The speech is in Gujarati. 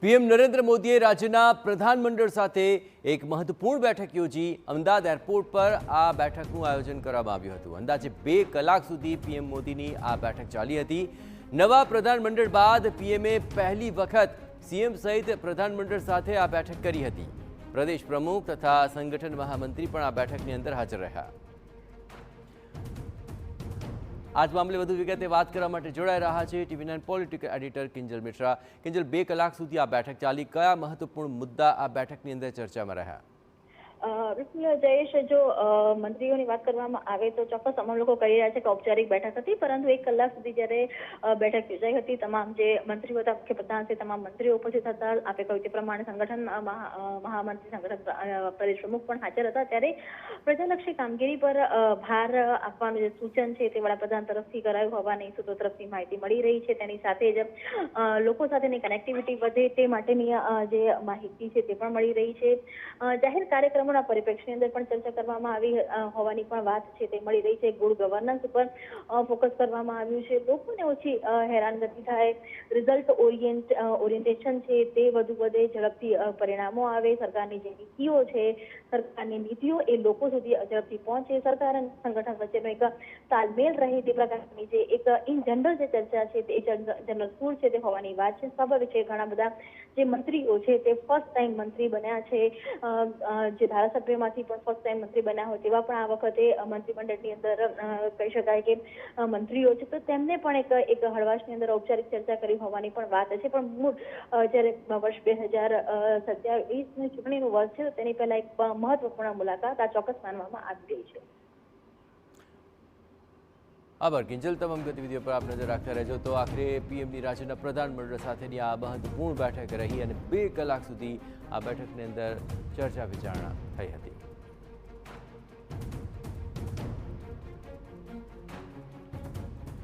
પીએમ નરેન્દ્ર મોદીએ રાજ્યના પ્રધાનમંડળ સાથે એક મહત્વપૂર્ણ બેઠક યોજી અમદાવાદ એરપોર્ટ પર આ બેઠકનું આયોજન કરવામાં આવ્યું હતું। અંદાજે 2 કલાક સુધી પીએમ મોદીની આ બેઠક ચાલી હતી। નવા પ્રધાનમંડળ બાદ પીએમએ પહેલી વખત સીએમ સહિત પ્રધાનમંડળ સાથે આ બેઠક કરી હતી। પ્રદેશ પ્રમુખ તથા સંગઠન મહામંત્રી પણ આ બેઠકની અંદર હાજર રહ્યા। आज मामले વધુ વિગતે વાત કરવા માટે જોડાઈ રહ્યા છે ટીવી9 પોલિટિકલ એડિટર કિંજલ મિશ્રા। કિંજલ, 2 કલાક સુધી આ બેઠક ચાલી, કયા મહત્વપૂર્ણ મુદ્દા આ બેઠકની અંદર ચર્ચામાં રહ્યા? બિલકુલ જયેશ, જો મંત્રીઓની વાત કરવામાં આવે તો ચોક્કસ અમે લોકો કહી રહ્યા છે કે ઔપચારિક બેઠક હતી, પરંતુ 1 કલાક સુધી જ્યારે બેઠક યોજાઈ હતી, તમામ જે મંત્રીઓ હતા, મુખ્યપ્રધાન છે, તમામ મંત્રીઓ ઉપસ્થિત હતા। આપે કહ્યું તે પ્રમાણે સંગઠન મહામંત્રી, સંગઠન પ્રદેશ પ્રમુખ પણ હાજર હતા। ત્યારે પ્રજાલક્ષી કામગીરી પર ભાર આપવાનું જે સૂચન છે તે વડાપ્રધાન તરફથી કરાયું હોવાની સૂત્રો તરફથી માહિતી મળી રહી છે। તેની સાથે જ લોકો સાથેની કનેક્ટિવિટી વધે તે માટેની જે માહિતી છે તે પણ મળી રહી છે। જાહેર કાર્યક્રમોના પરિપ્રેક્ષ્યની અંદર પણ ચર્ચા કરવામાં આવી હોવાની પણ વાત છે તે મળી રહી છે। ગુડ ગવર્નન્સ ઉપર ફોકસ કરવામાં આવ્યું છે। લોકોને ઓછી હેરાનગતિ થાય, રિઝલ્ટ ઓરિએન્ટેશન છે તે વધુ વધે, ઝડપથી પરિણામો આવે, સરકારની જે નીતિઓ છે, સરકારની નીતિઓ એ લોકો સુધી ઝડપથી પહોંચે, સરકાર અને સંગઠન વચ્ચેનો એક તાલમેલ રહે તે પ્રકારની જે એક ઇન જનરલ જે ચર્ચા છે તે જનરલ સૂર છે તે હોવાની વાત છે। સ્વાભાવિક છે, ઘણા બધા જે મંત્રીઓ છે તે ફર્સ્ટ ટાઈમ મંત્રી બન્યા છે, જે ધારાસભ્યમાંથી પણ ફર્સ્ટ ટાઈમ મંત્રી બન્યા હોય તેવા પણ આ વખતે મંત્રીમંડળની અંદર કહી શકાય કે મંત્રીઓ છે, તો તેમને પણ એક હળવાશની અંદર ઔપચારિક ચર્ચા કરી હોવાની પણ વાત છે। પણ મૂળ જ્યારે વર્ષ 2027ની ચૂંટણીનું વર્ષ છે, તેની પહેલા એક મહત્વપૂર્ણ મુલાકાત આ ચોક્કસ માનવામાં આવી રહી છે। આભાર કિંજલ, તમામ ગતિવિધિઓ પર આપ નજર રાખતા રહેજો। તો આખરે પીએમની રાજ્યના પ્રધાનમંડળ સાથેની આ મહત્વપૂર્ણ બેઠક રહી અને 2 કલાક સુધી આ બેઠકની અંદર ચર્ચા વિચારણા થઈ હતી।